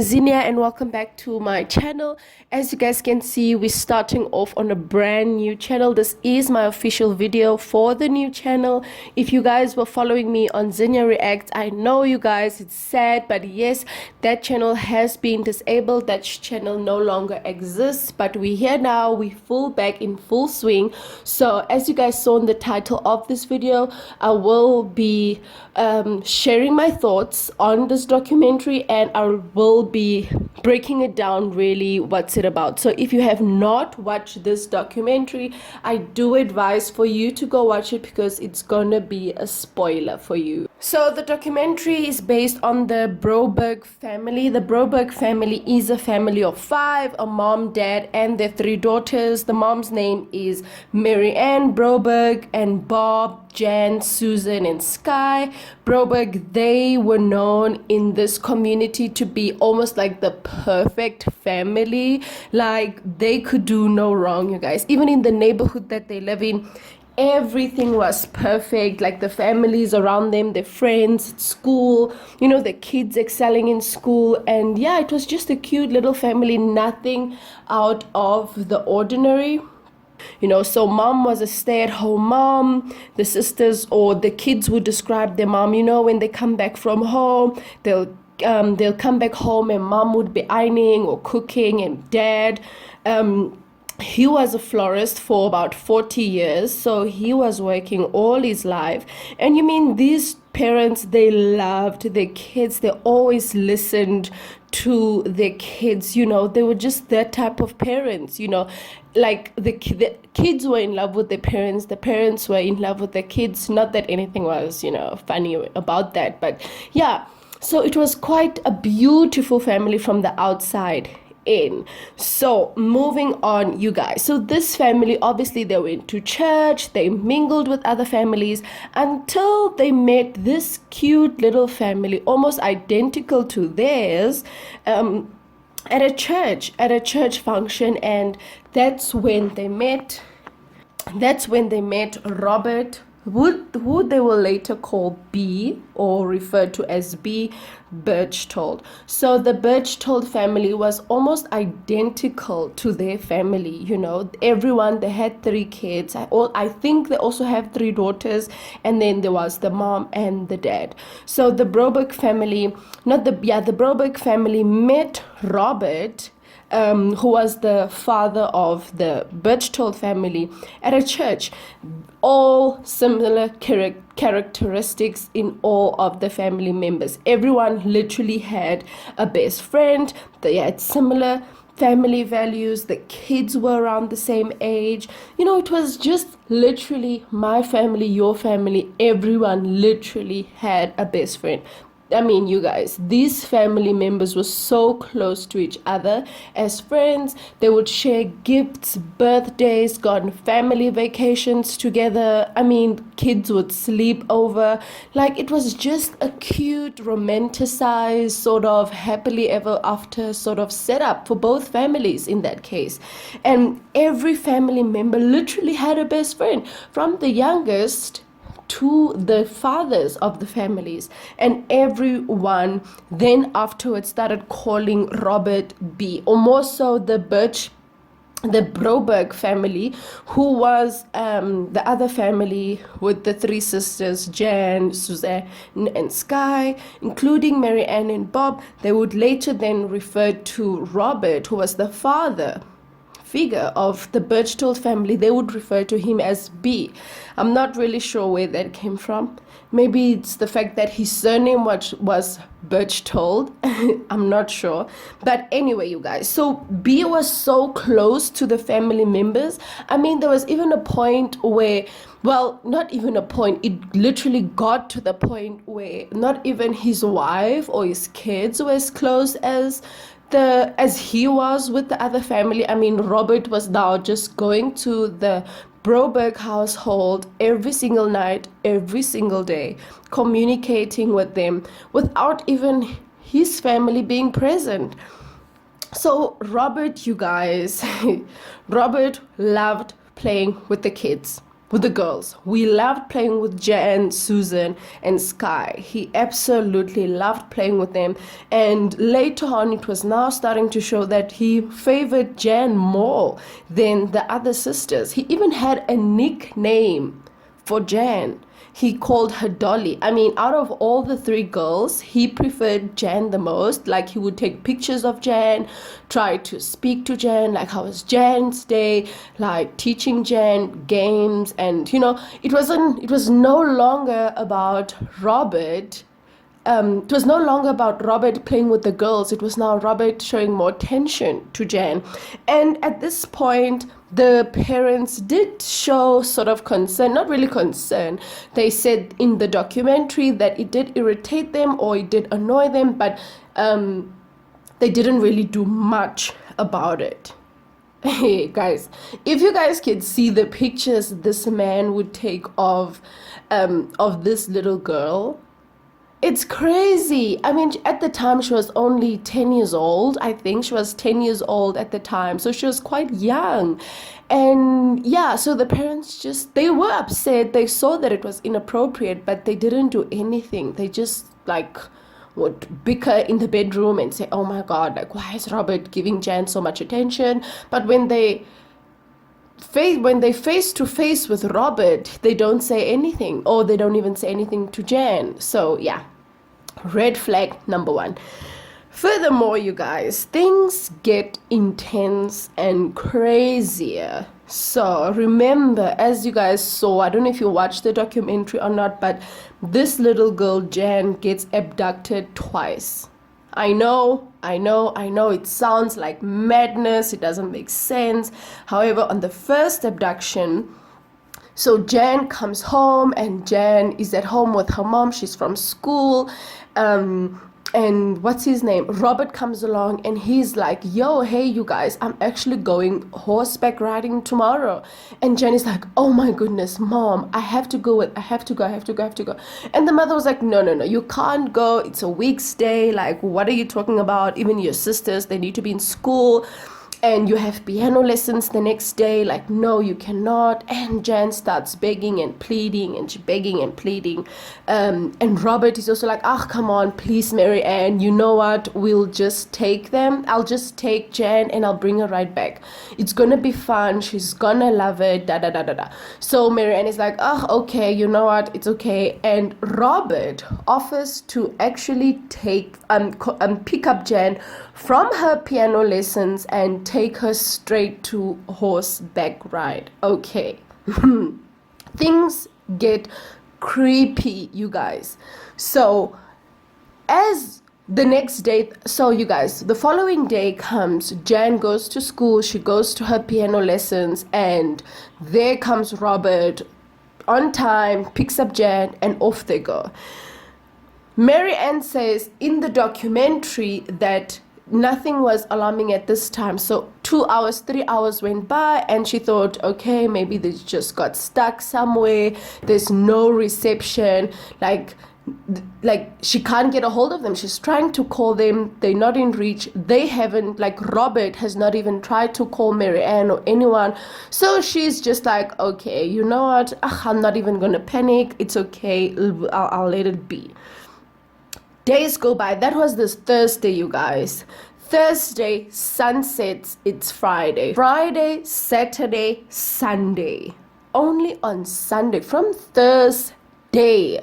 is Zinnia and welcome back to my channel. As you guys can see, we're starting off on a brand new channel. This is my official video for the new channel. If you guys were following me on Zinnia Reacts, I know you guys, it's sad, but yes, that channel has been disabled. That channel no longer exists, but we're here now. We're back in full swing. So as you guys saw in the title of this video, I will be sharing my thoughts on this documentary, and I will be breaking it down really what's it about. So if you have not watched this documentary, I do advise for you to go watch it because it's gonna be a spoiler for you. So the documentary is based on the Broburg family. The Broburg family is a family of 5, a mom, dad, and their 3 daughters. The mom's name is Mary Ann Broburg, and Bob, Jan, Susan, and Sky Broburg. They were known in this community to be almost like the perfect family. Like, they could do no wrong, you guys. Even in the neighborhood that they live in, everything was perfect. Like, the families around them, their friends at school, you know, the kids excelling in school. And yeah, it was just a cute little family, nothing out of the ordinary. You know, so mom was a stay-at-home mom. The sisters or the kids would describe their mom, you know, when they come back from home, they'll come back home and mom would be ironing or cooking, and dad, he was a florist for about 40 years, so he was working all his life. And you mean, these parents, they loved their kids. They always listened to their kids, you know. They were just that type of parents, you know. Like, the kids were in love with their parents, the parents were in love with their kids. Not that anything was, you know, funny about that, but yeah. So it was quite a beautiful family from the outside in. So moving on, you guys. So this family, obviously they went to church, they mingled with other families until they met this cute little family, almost identical to theirs, at a church function. And that's when they met Robert, who they will later call B, or referred to as B, Berchtold. So the Berchtold family was almost identical to their family, you know. Everyone, they had 3 kids. I think they also have 3 daughters, and then there was the mom and the dad. So the Broburg family, the Broburg family met Robert, who was the father of the Berchtold family, at a church. All similar characteristics in all of the family members. Everyone literally had a best friend. They had similar family values. The kids were around the same age. You know, it was just literally my family, your family. Everyone literally had a best friend. I mean, you guys, these family members were so close to each other as friends. They would share gifts, birthdays, go on family vacations together. I mean, kids would sleep over. Like, it was just a cute, romanticized, sort of happily ever after sort of setup for both families in that case. And every family member literally had a best friend, from the youngest to the fathers of the families. And everyone then afterwards started calling Robert B, or more so the Broburg family, who was the other family with the 3 sisters, Jan, Suzanne, and Sky, including Mary Ann and Bob. They would later then refer to Robert, who was the father figure of the Berchtold family. They would refer to him as B. I'm not really sure where that came from. Maybe it's the fact that his surname was Berchtold. I'm not sure. But anyway, you guys, so B was so close to the family members. I mean, there was even a point where, well, not even a point, it literally got to the point where not even his wife or his kids were as close as he was with the other family. I mean, Robert was now just going to the Broburg household every single night, every single day, communicating with them without even his family being present. So Robert, you guys, Robert loved playing with the kids. with the girls. We loved playing with Jan, Susan, and Sky. He absolutely loved playing with them. And later on, it was now starting to show that he favored Jan more than the other sisters. He even had a nickname for Jan. He called her Dolly. I mean, out of all the three girls, he preferred Jan the most. Like, he would take pictures of Jan, try to speak to Jan, like, how was Jan's day, like teaching Jan games. And, it was no longer about Robert. It was no longer about Robert playing with the girls. It was now Robert showing more attention to Jan. And at this point, the parents did show sort of concern, not really concern. They said in the documentary that it did irritate them or it did annoy them, but they didn't really do much about it. Hey guys, if you guys could see the pictures this man would take of this little girl, it's crazy. I mean, at the time, she was only 10 years old. I think she was 10 years old at the time. So she was quite young. And yeah, so the parents they were upset. They saw that it was inappropriate, but they didn't do anything. They just would bicker in the bedroom and say, oh my God, like, why is Robert giving Jan so much attention? But when they face to face with Robert, they don't say anything, or they don't even say anything to Jan. So yeah, red flag number one. Furthermore, you guys, things get intense and crazier. So remember, as you guys saw, I don't know if you watched the documentary or not, but this little girl Jan gets abducted twice. I know, it sounds like madness, it doesn't make sense. However, on the first abduction, so Jan comes home and Jan is at home with her mom, she's from school, and what's his name? Robert comes along and he's like, yo, hey, you guys, I'm actually going horseback riding tomorrow. And Jen is like, oh my goodness, mom, I have to go. And the mother was like, no, you can't go. It's a week's day. Like, what are you talking about? Even your sisters, they need to be in school. And you have piano lessons the next day. Like, no, you cannot. And Jan starts begging and pleading, and she's begging and pleading. And Robert is also like, come on, please, Mary Ann, you know what? We'll just take them. I'll just take Jan and I'll bring her right back. It's gonna be fun. She's gonna love it. So Mary Ann is like, okay, you know what? It's okay. And Robert offers to actually take pick up Jan from her piano lessons and take her straight to horseback ride. Okay. Things get creepy, you guys. So as the next day, so you guys, the following day comes, Jan goes to school, she goes to her piano lessons, and there comes Robert on time, picks up Jan, and off they go. Mary Ann says in the documentary that nothing was alarming at this time. So 2 hours, 3 hours went by and she thought, okay, maybe they just got stuck somewhere. There's no reception. Like she can't get a hold of them. She's trying to call them. They're not in reach. They haven't, like, Robert has not even tried to call Mary Ann or anyone. So she's just like, okay, you know what? I'm not even going to panic. It's okay. I'll let it be. Days go by. That was this Thursday, you guys. Thursday, sunsets, it's Friday. Friday, Saturday, Sunday. Only on Sunday, from Thursday,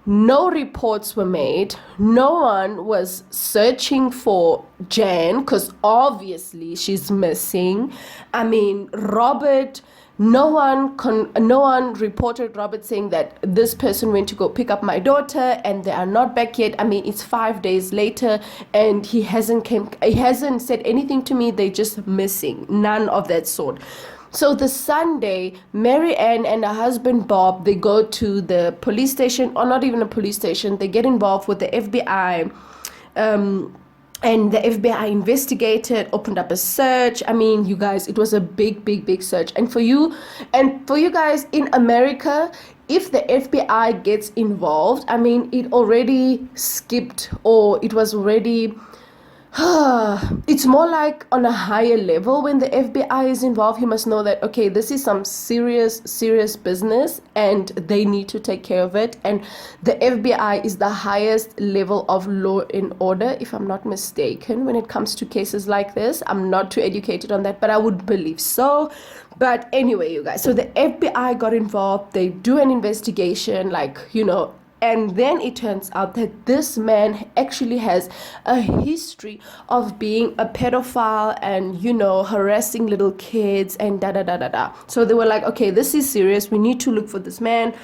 no reports were made. No one was searching for Jan because obviously she's missing. I mean, Robert... No one reported Robert saying that this person went to go pick up my daughter and they are not back yet. I mean, it's 5 days later and he hasn't said anything to me. They're just missing. None of that sort. So the Sunday, Mary Ann and her husband Bob, they go to the police station, or not even a police station. They get involved with the FBI. And the FBI investigated, opened up a search. I mean, you guys, it was a big search. And for you guys in America, if the FBI gets involved, I mean, it already skipped, or it was already It's more like on a higher level when the FBI is involved. You must know that, okay, this is some serious business and they need to take care of it. And the FBI is the highest level of law and order, if I'm not mistaken, when it comes to cases like this. I'm not too educated on that, but I would believe so. But anyway, you guys, so the FBI got involved. They do an investigation, like, and then it turns out that this man actually has a history of being a pedophile and, harassing little kids and da da da da da. So they were like, okay, this is serious. We need to look for this man.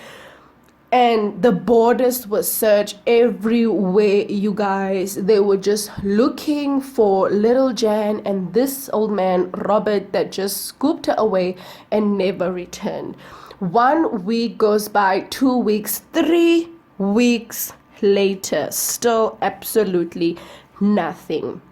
And the borders were searched everywhere, you guys. They were just looking for little Jan and this old man, Robert, that just scooped her away and never returned. 1 week goes by, 2 weeks, 3 weeks later, still absolutely nothing.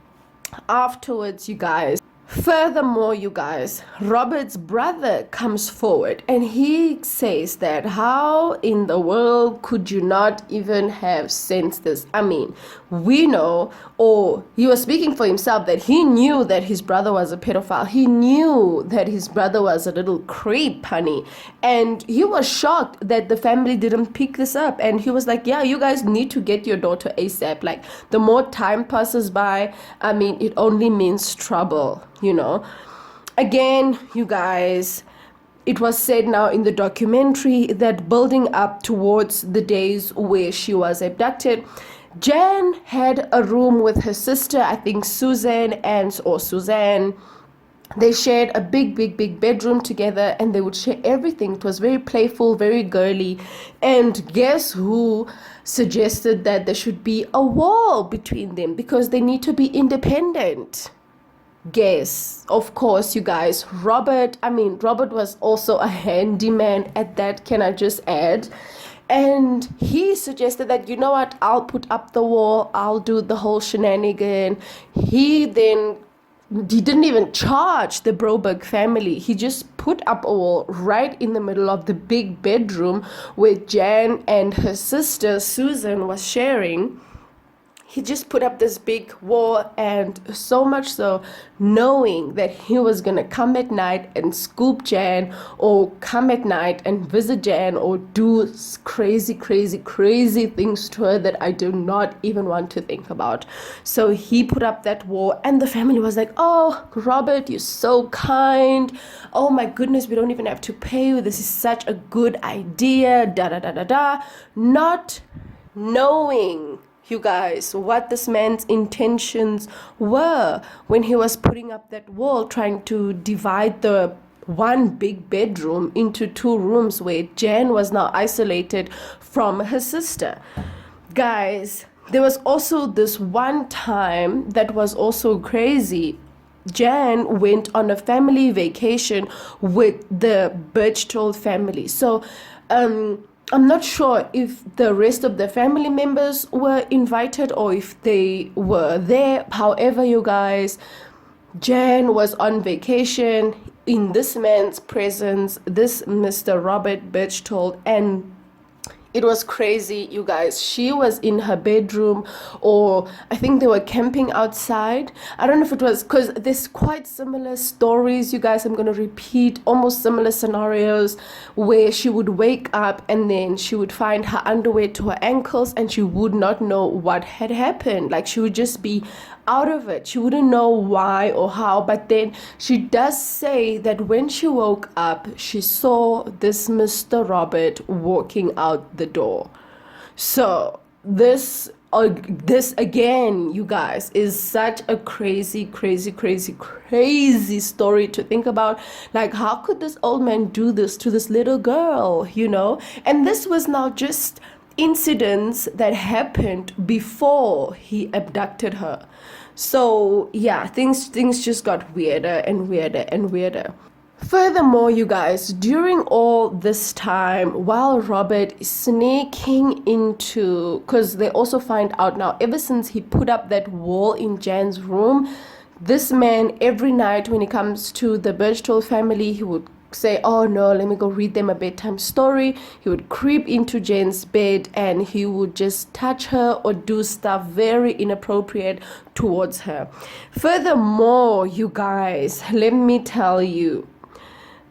Afterwards, you guys, furthermore, you guys, Robert's brother comes forward and he says that how in the world could you not even have sensed this? I mean, we know, or he was speaking for himself, that he knew that his brother was a pedophile. He knew that his brother was a little creep, honey. And he was shocked that the family didn't pick this up. And he was like, yeah, you guys need to get your daughter ASAP. Like, the more time passes by, I mean, it only means trouble, Again, you guys, it was said now in the documentary that building up towards the days where she was abducted, Jan had a room with her sister, I think Suzanne. They shared a big bedroom together and they would share everything. It was very playful, very girly. And guess who suggested that there should be a wall between them because they need to be independent? Guess, of course, you guys, Robert was also a handyman at that, can I just add? And he suggested that, you know what, I'll put up the wall, I'll do the whole shenanigan. He didn't even charge the Broburg family. He just put up a wall right in the middle of the big bedroom where Jan and her sister Susan was sharing. He just put up this big wall, and so much so, knowing that he was going to come at night and scoop Jan, or come at night and visit Jan, or do crazy things to her that I do not even want to think about. So he put up that wall, and the family was like, oh, Robert, you're so kind. Oh my goodness, we don't even have to pay you. This is such a good idea, da da da da da. Not knowing, you guys, what this man's intentions were when he was putting up that wall, trying to divide the one big bedroom into 2 rooms where Jan was now isolated from her sister. Guys, there was also this one time that was also crazy. Jan went on a family vacation with the Birchtold family. So, I'm not sure if the rest of the family members were invited or if they were there. However, you guys, Jan was on vacation in this man's presence, this Mr. Robert Birchtold, and it was crazy, you guys. She was in her bedroom, or I think they were camping outside. I don't know if it was, because there's quite similar stories, you guys. I'm going to repeat almost similar scenarios where she would wake up and then she would find her underwear to her ankles and she would not know what had happened. Like, she would just be out of it. She wouldn't know why or how, but then she does say that when she woke up, she saw this Mr. Robert walking out the door. So this again, you guys, is such a crazy story to think about. Like, how could this old man do this to this little girl, And this was now just incidents that happened before he abducted her. So yeah, things just got weirder and weirder. Furthermore, you guys, during all this time, while Robert is sneaking into, because they also find out now, ever since he put up that wall in Jan's room, this man, every night when he comes to the Birchtold family, he would say, oh no, let me go read them a bedtime story. He would creep into Jen's bed and he would just touch her or do stuff very inappropriate towards her. Furthermore, you guys, let me tell you,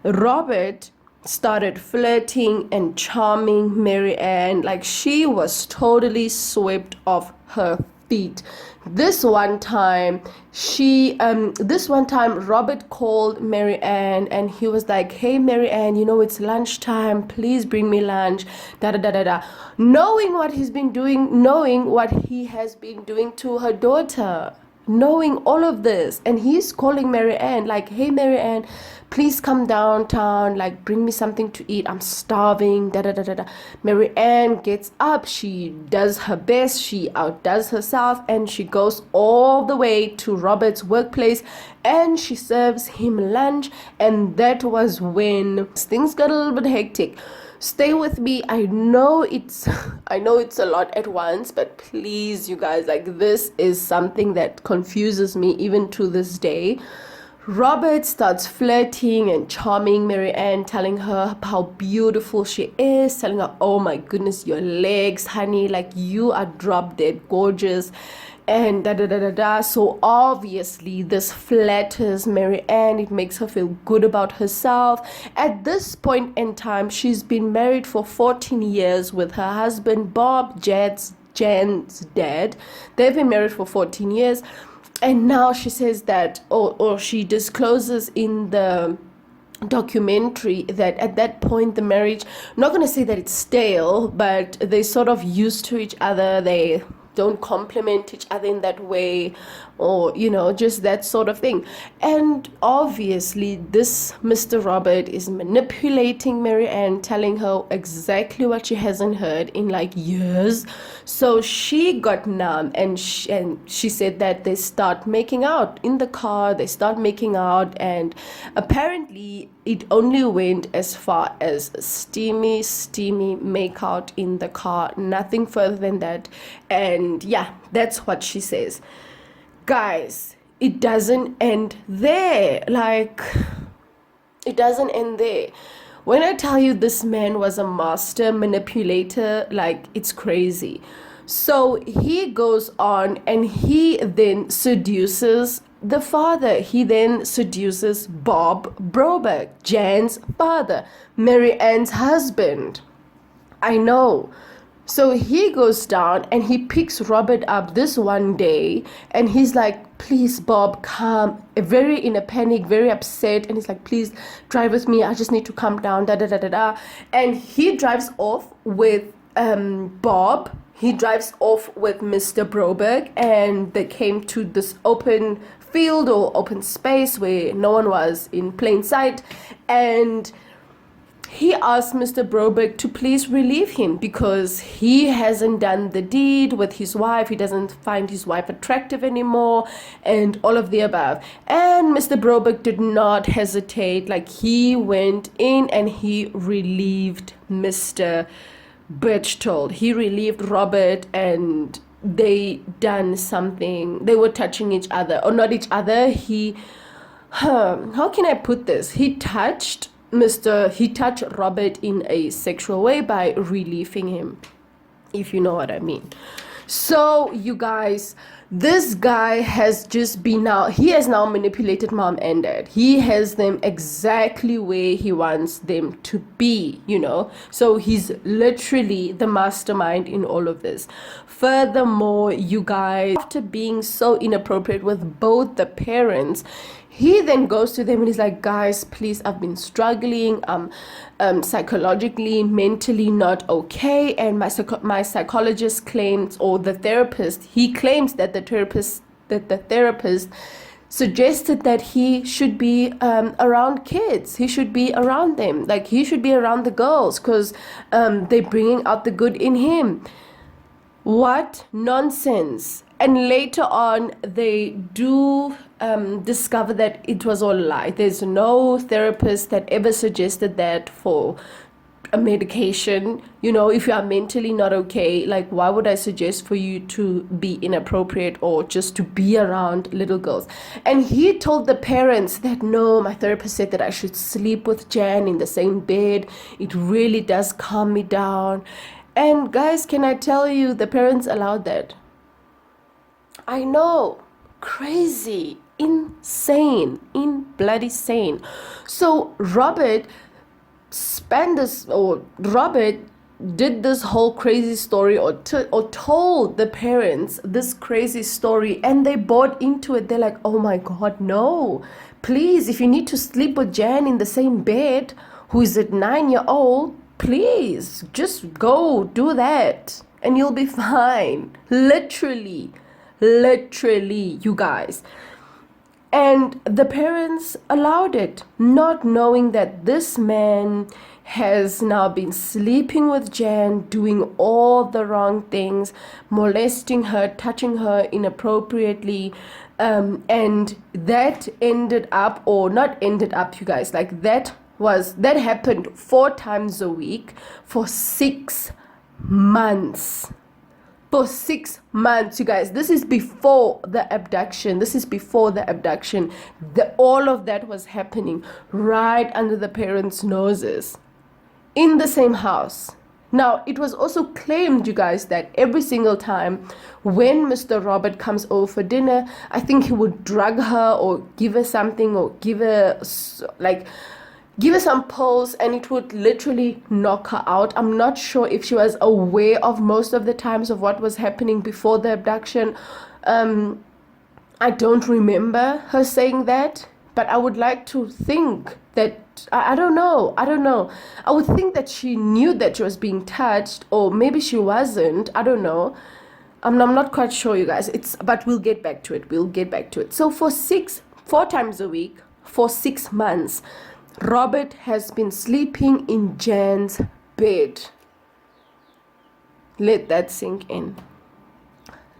Robert started flirting and charming Mary Ann. Like, she was totally swept off her feet. This one time Robert called Mary Ann and he was like, hey Mary Ann, you know it's lunchtime, please bring me lunch, da da da da da, knowing what he has been doing to her daughter, knowing all of this. And he's calling Mary Ann like, hey Mary Ann, please come downtown, like bring me something to eat, I'm starving, da da da da da. Mary Ann gets up, she does her best, she outdoes herself, and she goes all the way to Robert's workplace and she serves him lunch. And that was when things got a little bit hectic. Stay with me. I know it's a lot at once, but please, you guys, like, this is something that confuses me even to this day. Robert starts flirting and charming Mary Ann, telling her how beautiful she is, telling her, oh my goodness, your legs, honey, like you are drop dead gorgeous, and da da da da da. So obviously this flatters Mary Ann, it makes her feel good about herself. At this point in time, she's been married for 14 years with her husband Bob, Jen's dad. They've been married for 14 years. And now she says that, or she discloses in the documentary that at that point the marriage, I'm not going to say that it's stale, but they sort of used to each other, they don't compliment each other in that way, or you know, just that sort of thing. And obviously this Mr. Robert is manipulating Mary Ann, telling her exactly what she hasn't heard in like years. So she got numb, and she said that they start making out in the car, and apparently it only went as far as steamy make out in the car, nothing further than that. And yeah, that's what she says. Guys, it doesn't end there. Like, it doesn't end there. When I tell you this man was a master manipulator, like, it's crazy. So he goes on and he then seduces the father. He then seduces Bob Broburg, Jan's father, Mary Ann's husband. I know. So he goes down and he picks Robert up this one day and he's like, please Bob, come, very in a panic, very upset, and he's like, please drive with me, I just need to calm down, da da da da da. And he drives off with Bob. He drives off with Mr. Broburg, and they came to this open field or open space where no one was in plain sight. And he asked Mr. Broburg to please relieve him because he hasn't done the deed with his wife. He doesn't find his wife attractive anymore, and all of the above. And Mr. Broburg did not hesitate. Like, he went in and he relieved Mr. Birchtold. He relieved Robert, and they done something. They were touching each other, or not each other. How can I put this? He touched Robert in a sexual way by relieving him, if you know what I mean. So you guys, this guy has now manipulated mom and dad. He has them exactly where he wants them to be, you know. So he's literally the mastermind in all of this. Furthermore, you guys, after being so inappropriate with both the parents, he then goes to them and he's like, guys, please, I've been struggling, psychologically, mentally not okay. And my psychologist claims, or the therapist, he claims that the therapist suggested that he should be around kids. He should be around them. Like, he should be around the girls because they're bringing out the good in him. What nonsense. And later on, they do discover that it was all a lie. There's no therapist that ever suggested that for a medication. You know, if you are mentally not okay, like why would I suggest for you to be inappropriate or just to be around little girls? And he told the parents that no, my therapist said that I should sleep with Jan in the same bed. It really does calm me down. And guys, can I tell you, the parents allowed that? I know, crazy, insane, in bloody sane. So Robert did this whole crazy story, or told the parents this crazy story, and they bought into it. They're like, oh my god, no, please, if you need to sleep with Jan in the same bed, who is a 9-year-old, please just go do that and you'll be fine. Literally, you guys. And the parents allowed it, not knowing that this man has now been sleeping with Jan, doing all the wrong things, molesting her, touching her inappropriately. And that ended up, or not ended up, you guys, like that happened 4 times a week for 6 months. For 6 months, you guys. This is before the abduction. All of that was happening right under the parents' noses in the same house. Now, it was also claimed, you guys, that every single time when Mr. Robert comes over for dinner, I think he would drug her or give her something, or give her some pills, and it would literally knock her out. I'm not sure if she was aware of most of the times of what was happening before the abduction. I don't remember her saying that, but I would like to think that, I don't know. I would think that she knew that she was being touched, or maybe she wasn't. I don't know. I'm not quite sure, you guys. But we'll get back to it. So for 4 times a week, for 6 months, Robert has been sleeping in Jan's bed. Let that sink in.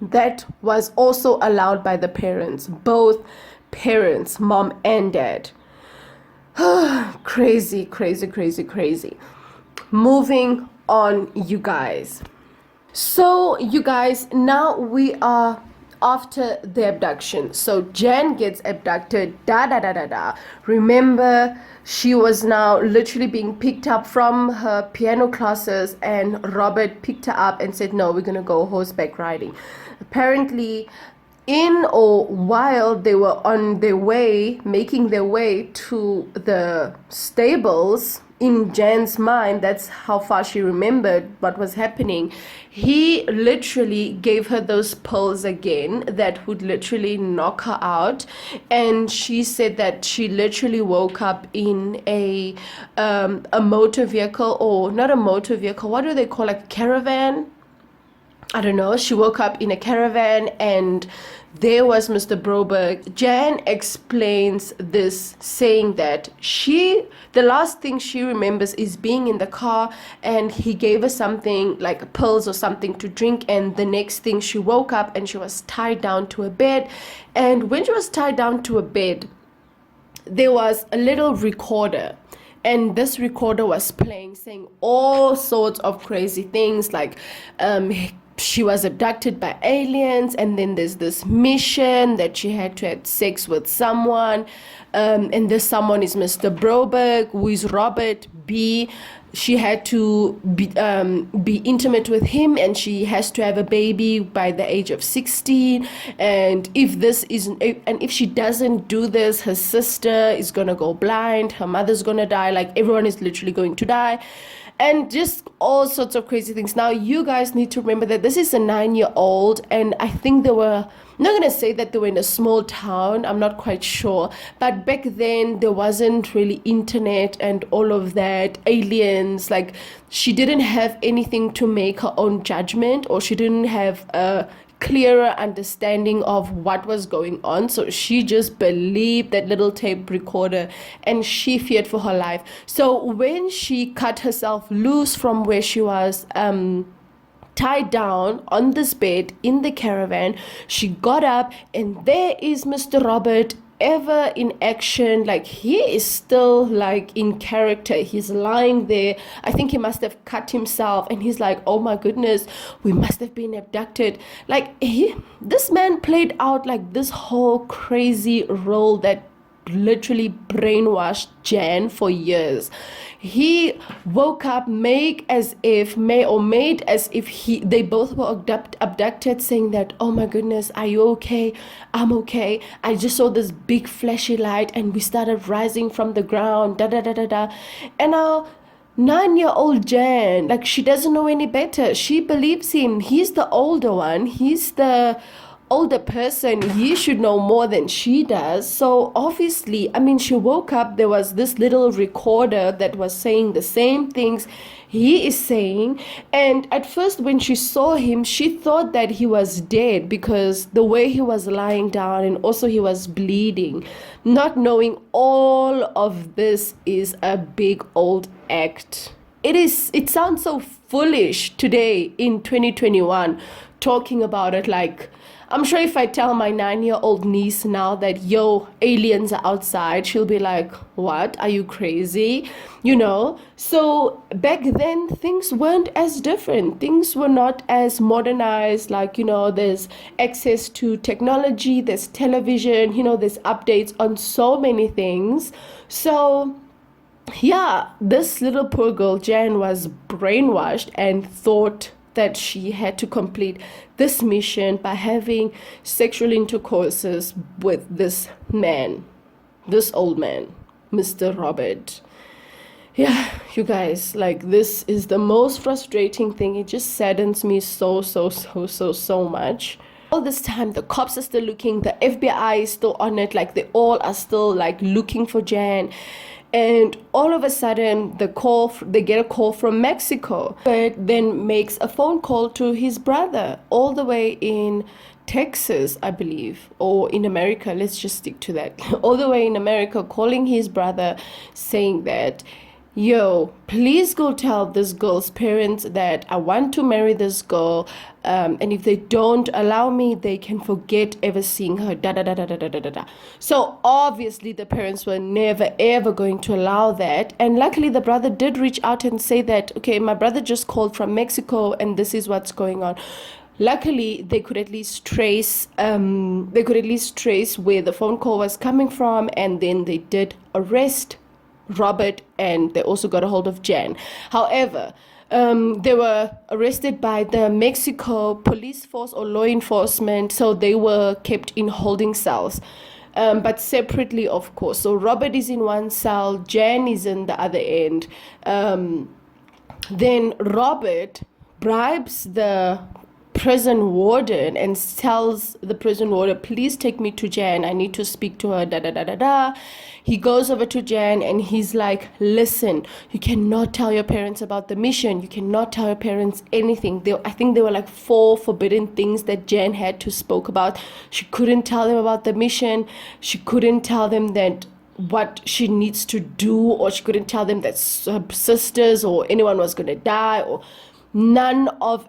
That was also allowed by the parents, both parents, mom and dad. Crazy. Moving on, you guys. So, you guys, now we are after the abduction. So Jan gets abducted, Remember, she was now literally being picked up from her piano classes, and Robert picked her up and said, no, we're gonna go horseback riding. Apparently, while they were on their way, making their way to the stables, in Jan's mind, that's how far she remembered what was happening, he literally gave her those pills again that would literally knock her out. And she said that she literally woke up in a motor vehicle, or not a motor vehicle, what do they call, like a caravan? I don't know. She woke up in a caravan, and there was Mr. Broburg. Jan explains this, saying that the last thing she remembers is being in the car, and he gave her something like pills or something to drink, and the next thing she woke up and she was tied down to a bed. And when she was tied down to a bed, there was a little recorder. And this recorder was playing, saying all sorts of crazy things, like she was abducted by aliens, and then there's this mission that she had to have sex with someone, and this someone is Mr. Broburg, who is Robert B. She had to be intimate with him, and she has to have a baby by the age of 16. And if she doesn't do this, her sister is gonna go blind, her mother's gonna die, like everyone is literally going to die. And just all sorts of crazy things. Now, you guys need to remember that this is a 9-year-old, and I think they were, I'm not going to say that they were in a small town, I'm not quite sure, but back then there wasn't really internet and all of that, aliens, like she didn't have anything to make her own judgment, or she didn't have a clearer understanding of what was going on. So she just believed that little tape recorder, and she feared for her life. So when she cut herself loose from where she was tied down on this bed in the caravan, she got up, and there is Mr. Robert ever in action. Like, he is still like in character. He's lying there. I think he must have cut himself, and he's like, oh my goodness, we must have been abducted. Like, this man played out like this whole crazy role that literally brainwashed Jan for years. He woke up, made as if they both were abducted, saying that, oh my goodness, are you okay? I'm okay. I just saw this big flashy light and we started rising from the ground, da da da da da. And now 9-year-old Jan, like, she doesn't know any better. She believes him. He's the older one. He's the older person. He should know more than she does. So obviously, I mean, she woke up, there was this little recorder that was saying the same things he is saying. And at first, when she saw him, she thought that he was dead, because the way he was lying down, and also he was bleeding, not knowing all of this is a big old act. It sounds so foolish today in 2021 talking about it. Like, I'm sure if I tell my 9-year-old niece now that, yo, aliens are outside, she'll be like, what? Are you crazy? You know? So back then, things weren't as different. Things were not as modernized. Like, you know, there's access to technology, there's television, you know, there's updates on so many things. So yeah, this little poor girl, Jan, was brainwashed and thought that she had to complete this mission by having sexual intercourses with this man, this old man, Mr. Robert. Yeah, you guys, like, this is the most frustrating thing. It just saddens me so much. All this time, the cops are still looking, the FBI is still on it, like, they all are still like looking for Jan. And all of a sudden, they get a call from Mexico. But then makes a phone call to his brother all the way in Texas, I believe, or in America. Let's just stick to that. All the way in America, calling his brother, saying that, yo, please go tell this girl's parents that I want to marry this girl, and if they don't allow me, they can forget ever seeing her, da da da da da da da da. So obviously the parents were never ever going to allow that. And luckily the brother did reach out and say that, okay, my brother just called from Mexico and this is what's going on. Luckily, they could at least trace where the phone call was coming from, and then they did arrest Robert, and they also got a hold of Jan. However, they were arrested by the Mexico police force or law enforcement, so they were kept in holding cells, but separately, of course. So Robert is in one cell, Jan is in the other end. Then Robert bribes the prison warden and tells the prison warden, please take me to Jan, I need to speak to her, da da da da da. He goes over to Jan and he's like, listen, you cannot tell your parents about the mission, you cannot tell your parents anything. I think there were like 4 forbidden things that Jan had to spoke about. She couldn't tell them about the mission, she couldn't tell them that what she needs to do, or she couldn't tell them that her sisters or anyone was going to die, or none of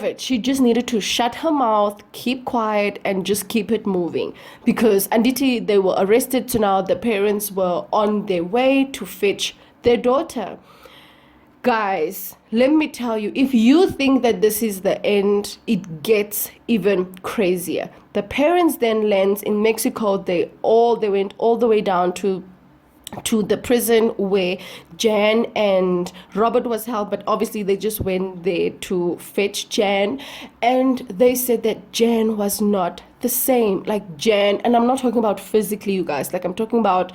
it. She just needed to shut her mouth, keep quiet, and just keep it moving. Because Anditi, they were arrested, so now the parents were on their way to fetch their daughter. Guys, let me tell you, if you think that this is the end, it gets even crazier. The parents then lands in Mexico. They went all the way down to the prison where Jan and Robert was held, but obviously they just went there to fetch Jan, and they said that Jan was not the same. Like, Jan, and I'm not talking about physically, you guys, like, I'm talking about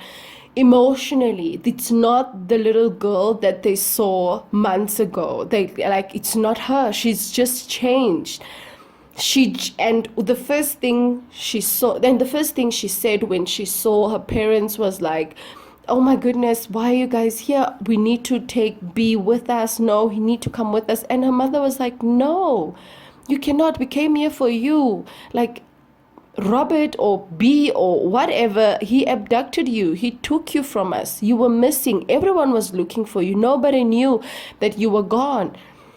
emotionally. It's not the little girl that they saw months ago. It's not her. She's just changed. The first thing she said when she saw her parents was like, oh my goodness, why are you guys here? We need to take B with us. No, he need to come with us. And her mother was like, no, you cannot. We came here for you. Like, Robert or B or whatever, he abducted you. He took you from us. You were missing. Everyone was looking for you. Nobody knew that you were gone.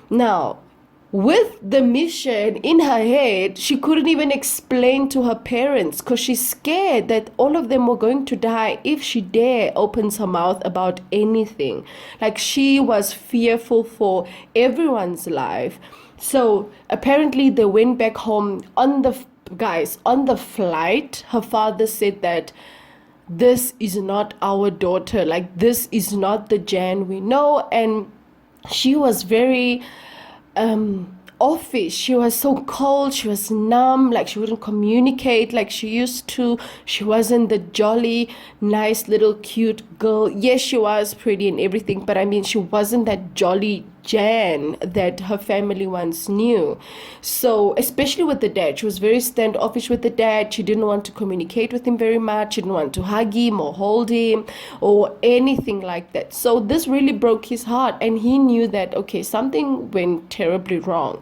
Now, with the mission in her head, she couldn't even explain to her parents because she's scared that all of them were going to die if she dare opens her mouth about anything. Like, she was fearful for everyone's life. So apparently they went back home on the guys on the flight. Her father said that this is not our daughter, like this is not the Jan we know. And she was very offish. She was so cold, she was numb, like she wouldn't communicate like she used to. She wasn't the jolly, nice little cute girl. Yes, she was pretty and everything, but I mean, she wasn't that jolly Jan that her family once knew. So especially with the dad, she was very standoffish with the dad. She didn't want to communicate with him very much. She didn't want to hug him or hold him or anything like that. So this really broke his heart, and he knew that, okay, something went terribly wrong.